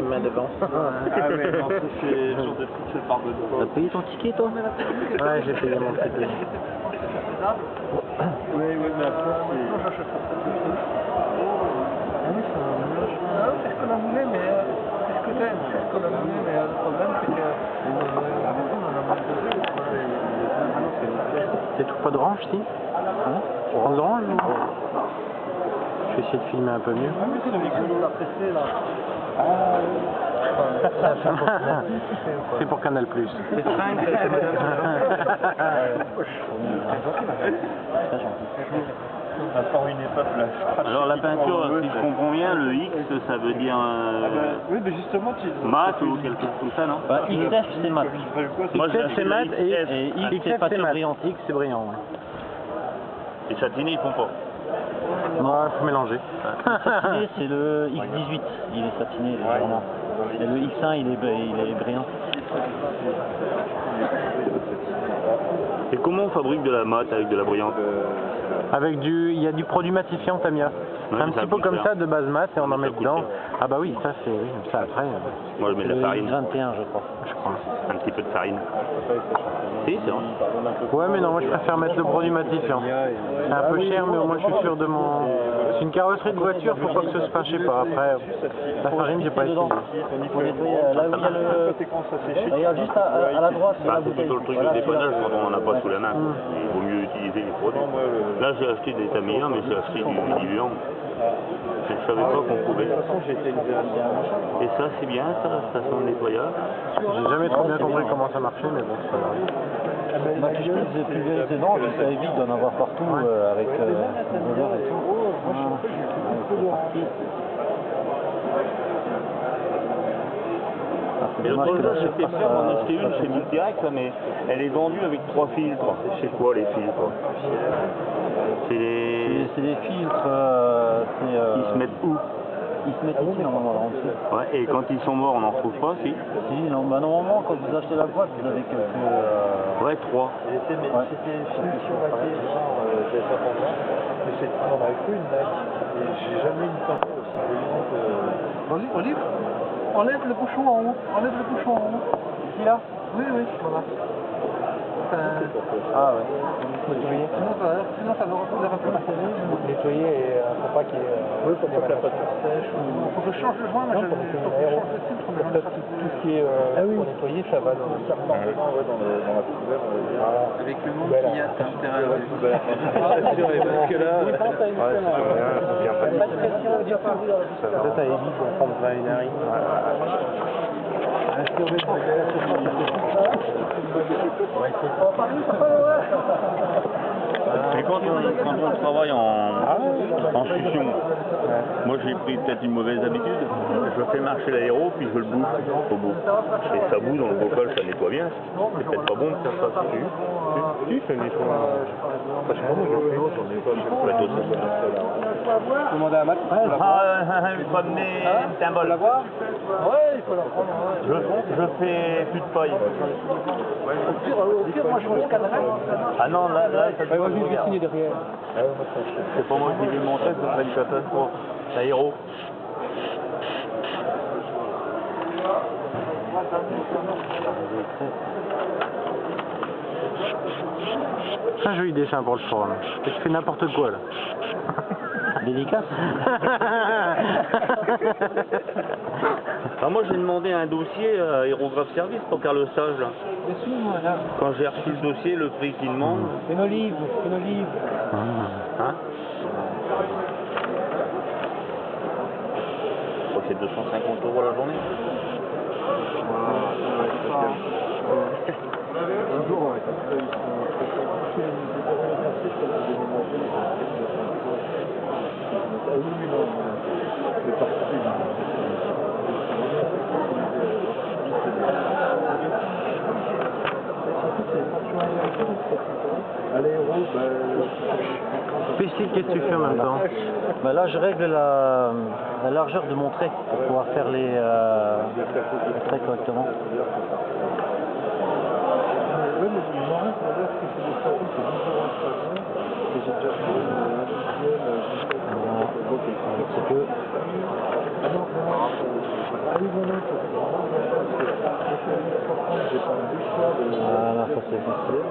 main devant. Ah mais non, c'est le jour de truc, c'est pardonne pas. T'as payé ton ticket toi? Ouais, j'ai payé mon ticket. Oui, mais après c'est... Ah oui, c'est un mélange. Ah, c'est ce qu'on a voulu, mais c'est ce que t'aimes, c'est ce qu'on a voulu, mais le problème c'est que on a manqué. Tu trouves pas d'orange, si? Hein? Prends d'orange ou... Je vais essayer de filmer un peu mieux. Ah oui, c'est le micro de la pressée là. C'est pour Canal+. C'est 5, c'est madame. Attends, une étape là. Alors la peinture, si je comprends bien, le X, ça veut dire Oui, mais justement, tu... mat ou quelque chose comme ça, non? Bah, XF c'est mat. Moi, XF c'est mat et X XF c'est pas c'est mat. brillant. X c'est brillant, ouais. Les satinés, ils font pas. Non, il faut mélanger. Satiné, c'est le X18, il est satiné légèrement. Et le X1, il est brillant. Et comment on fabrique de la mat avec de la brillante? Avec il y a du produit matifiant Tamiya. Ouais, Un ça petit peu coûte comme cher. ça de base mat et on en met coûte dedans. cher. Ah bah oui, ça c'est oui, ça après. Moi, je mets de la farine. X21, je crois. Je crois. Un petit peu de farine. Si, c'est vrai. Ouais, mais non, moi je préfère mettre le produit matifiant. C'est un peu cher, mais au moins je suis sûr de mon. C'est une carrosserie de voiture, faut pas que ce se passe, je sais pas. Après, la farine, j'ai pas essayé. Il faut nettoyer là où il y a le... Regarde juste à la droite, Bah, la c'est bouteille. plutôt le truc Voilà, de dépannage celui-là. quand on n'en a pas sous la main. Il vaut mieux utiliser les produits. Là, j'ai acheté des Tamiya, mais j'ai acheté du diluant. Je ne savais pas qu'on pouvait. Et ça, c'est bien, ça, la station de nettoyage. J'ai jamais trop bien compris comment ça marchait, mais bon, c'est pas grave. Ma fiche de pulvérisé dedans, puis ça évite d'en avoir partout avec les odeurs et tout. Et l'autre jour, j'ai fait faire en acheter une chez Multirect, mais elle est vendue avec 3 filtres. C'est quoi les filtres? C'est des filtres, Ils se mettent où? ils se mettent ici normalement là en dessous. Ouais, et quand ils sont morts, on n'en trouve pas, si? Si, non, bah normalement quand vous achetez la boîte, vous avez quelques... Ouais, 3. C'était une finition laquée, genre, j'ai pas pour moi, mais on en avait que une laque, et j'ai jamais eu une peinture aussi brillante. Vas-y, Olive, enlève le bouchon en haut, enlève le bouchon en haut. Ici là? Oui, voilà. Ah ouais. Nettoyer. Sinon ça va reprendre un peu la série. Nettoyer et faut pas qu'il y ait... Oui, faut pas que la peinture sèche. Il faut que je change le joint, mais il faut que je change le filtre. Mais tout ce qui est pour nettoyer, ça va dans la poubelle, on va dire. Avec le monde qu'il y a, t'as intérêt à la poubelle. Parce que là... Ça évite de prendre la énergie. Et quand on travaille en succion, moi j'ai pris peut-être une mauvaise habitude, je fais marcher l'aéro puis je le bouffe au bout. Et ça boue dans le bocal, ça nettoie bien. C'est peut-être pas bon de faire ça. Si, ça nettoie. Je sais pas, moi j'en ai pas, Demandez à Max. Promener un symbole. Ouais, il faut la prendre. Je fais plus de paille. Au pire, moi je me scannerai. Ah non, là ça doit Vas-y, je vais signer derrière. C'est pas moi qui vais monter, ce serait une catastrophe. L'aéro. Un joli dessin pour le forum. Tu fais n'importe quoi là. Dédicace. Alors moi j'ai demandé un dossier à Aérographe Service pour faire le stage là. Quand j'ai reçu le dossier, le prix qu'il demande. Une olive. Hein? Oh, c'est 250 € la journée. Un jour, Spécifique, qu'est-ce que tu fais en même temps? Bah là je règle la largeur de mon trait pour pouvoir faire les traits correctement. Oui, mais je m'en rends pour dire que c'est des services, c'est 10 € de et j'ai déjà fait Voilà, un petit peu. Voilà, ça c'est facile.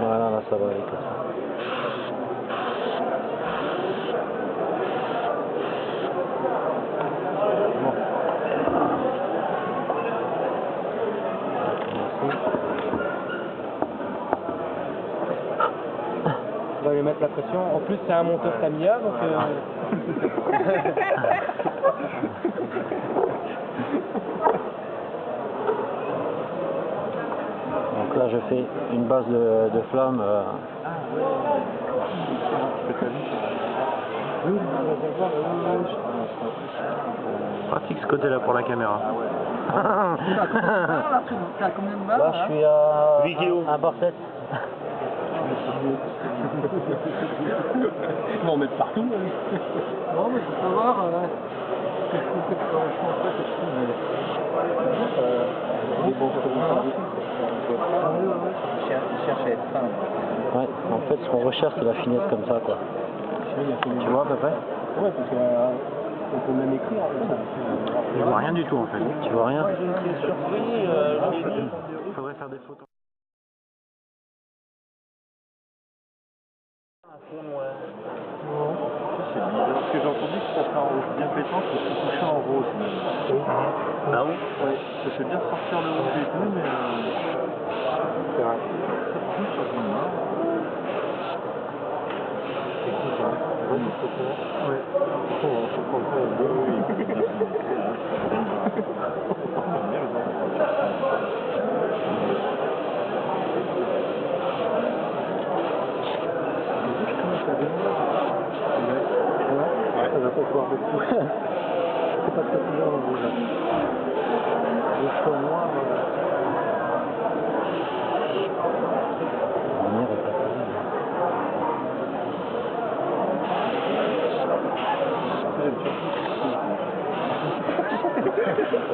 Voilà, là ça va aller comme ça. On va lui mettre la pression. En plus, c'est un monteur Tamiya, donc... Donc là, je fais une base de flamme. Pratique ce côté-là pour la caméra. Là, je suis à 1 bar 7. On va en mettre partout. Non, mais faut savoir... cherche à être fin. Ouais, en fait, ce qu'on recherche, c'est la finesse comme ça, quoi. Tu vois à peu près? Ouais, parce qu'on peut même écrire. Je vois rien du tout en fait. Tu vois rien? Il faudrait faire des photos. Parce que j'ai entendu que ça fait en rouge bien pétant, faut se coucher en rose. Ah bon? Oui, ça fait bien sortir le rouge et tout, mais... C'est vrai. Ça par contre, ça fait mal. C'est cool, ça. Ouais, c'est cool. Ouais. Faut prendre ça au bout. Oui, bien se montrer, là. J'aime bien les Ça va pas pouvoir beaucoup. C'est pas très couleur en rouge. Le choix noir. La lumière est pas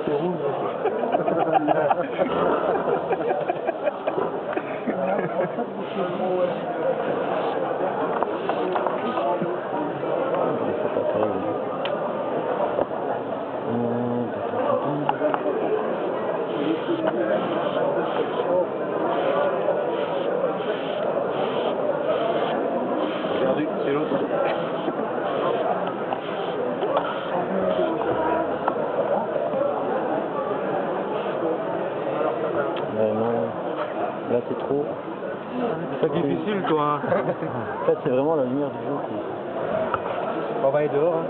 C'est rouge. Regardez, c'est l'autre. Ouais, non. Là, c'est trop. C'est difficile toi. En fait, c'est vraiment la lumière du jour qui... On va aller dehors. Hein.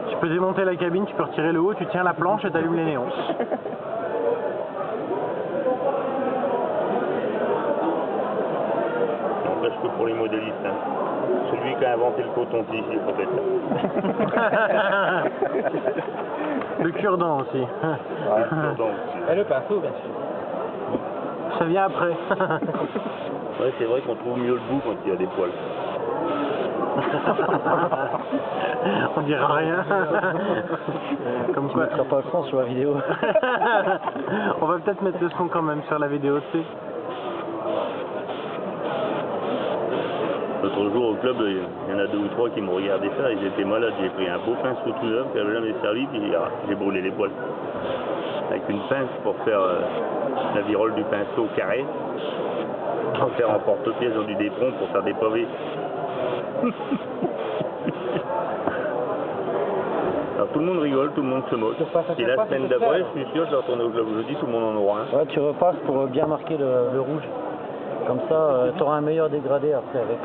Tu peux démonter la cabine, tu peux retirer le haut, tu tiens la planche et t'allumes les néons. N'empêche que pour les modélistes, hein. Celui qui a inventé le coton-tige, il faut être là. Le cure-dent aussi. Donc, Et le pinceau, bien sûr. Ça vient après. ouais, c'est vrai qu'on trouve mieux le bout quand il y a des poils. On dira rien. Comme Tu quoi. mettras pas le son sur la vidéo. On va peut-être mettre le son quand même sur la vidéo, tu sais. L'autre jour au club, il y en a 2 ou 3 qui me regardaient faire, ils étaient malades. J'ai pris un beau pinceau tout neuf qui n'avait jamais servi, puis j'ai brûlé les poils. Avec une pince pour faire la virole du pinceau carré, pour faire en porte-pièce dans du dépron pour faire des pavés. Alors tout le monde rigole, tout le monde se moque. Et la semaine d'après, je suis sûr, je vais retourner au club jeudi, tout le monde en aura un. Ouais, tu repasses pour bien marquer le rouge. Comme ça, tu auras un meilleur dégradé après avec...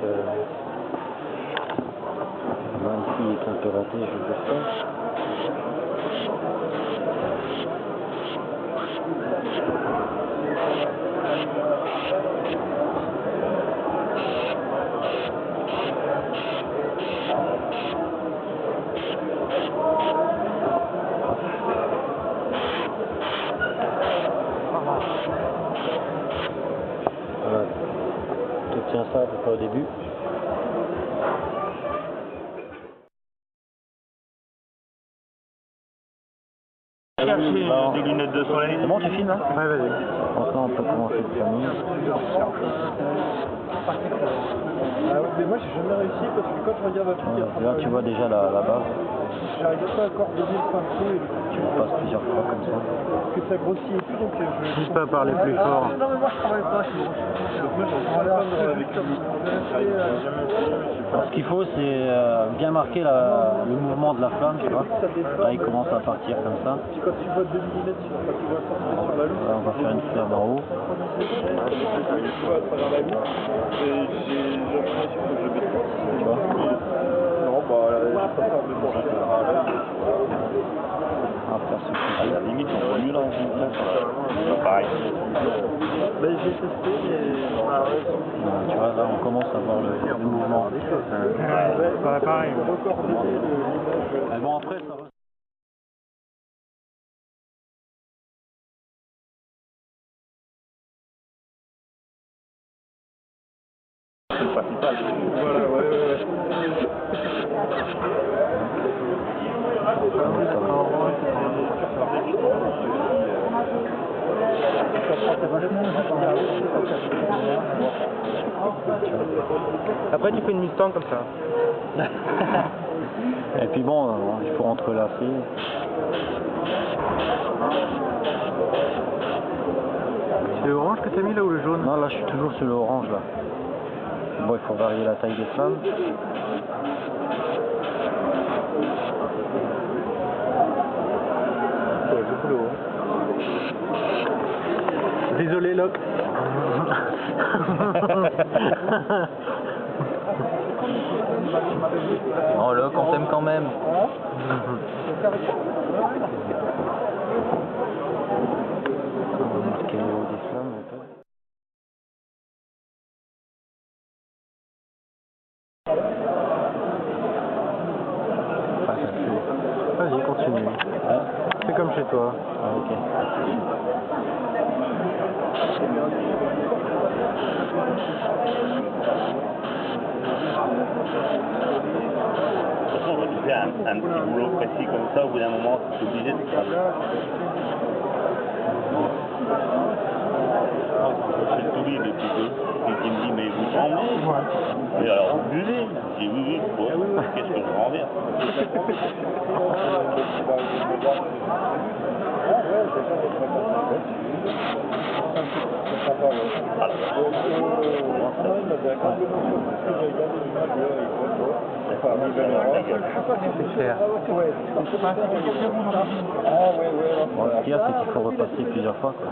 Là, ici, il est un peu raté, je vais dire ça. tiens ça à peu près au début. Chercher des lunettes de soleil. C'est bon, tu filmes là? Ouais, vas-y. Maintenant on peut commencer le planning. Ah ouais, mais moi j'ai jamais réussi parce que quand je regarde un truc, Là tu vois déjà la base. j'arrive pas à coordonner le pinceau et Tu le passes plusieurs fois comme ça. que ça grossit et tout, donc je... N'hésite pas à parler plus fort. Non mais moi je travaille pas, je grossis. Moi je travaille avec lui. Alors, ce qu'il faut c'est bien marquer le mouvement de la flamme, tu vois. Là il commence à partir comme ça. Quand tu vois 2 mm quand tu vois sortir sur la loupe, Là on va faire une fleur d'en haut. tu vois à travers la loupe, et j'ai l'impression que je mets pas. Tu vois. Non, bah j'ai pas peur de pencher à la On va faire ce À la limite, on voit mieux là en zoom. C'est pas pareil. Mais j'ai testé, mais... tu vois, là on commence à voir le mouvement. Ouais, pareil. Mais bon après ça va. C'est le principal. Voilà, ouais. Après, tu fais une Mustang comme ça. Et puis bon, il faut entrelacer. C'est le orange que t'as mis là ou le jaune? Non, là je suis toujours sur le orange là. Bon, il faut varier la taille des flammes. Désolé, Locke. Oh Locke, on t'aime quand même. On va marquer le haut des flammes un peu. Vas-y, continue. Ouais. C'est comme chez toi. Ah, ok. De toute façon, quand tu fais un petit boulot précis comme ça, au bout d'un moment, tu es obligé de travailler. Je fais le tourbillon depuis peu, et qui me dit, mais vous tremblez? Et alors, vous buvez? Je dis, oui, bon, qu'est-ce que je rends bien? C'est cher. Bon, ce qu'il y a, c'est qu'il faut repasser plusieurs fois, quoi.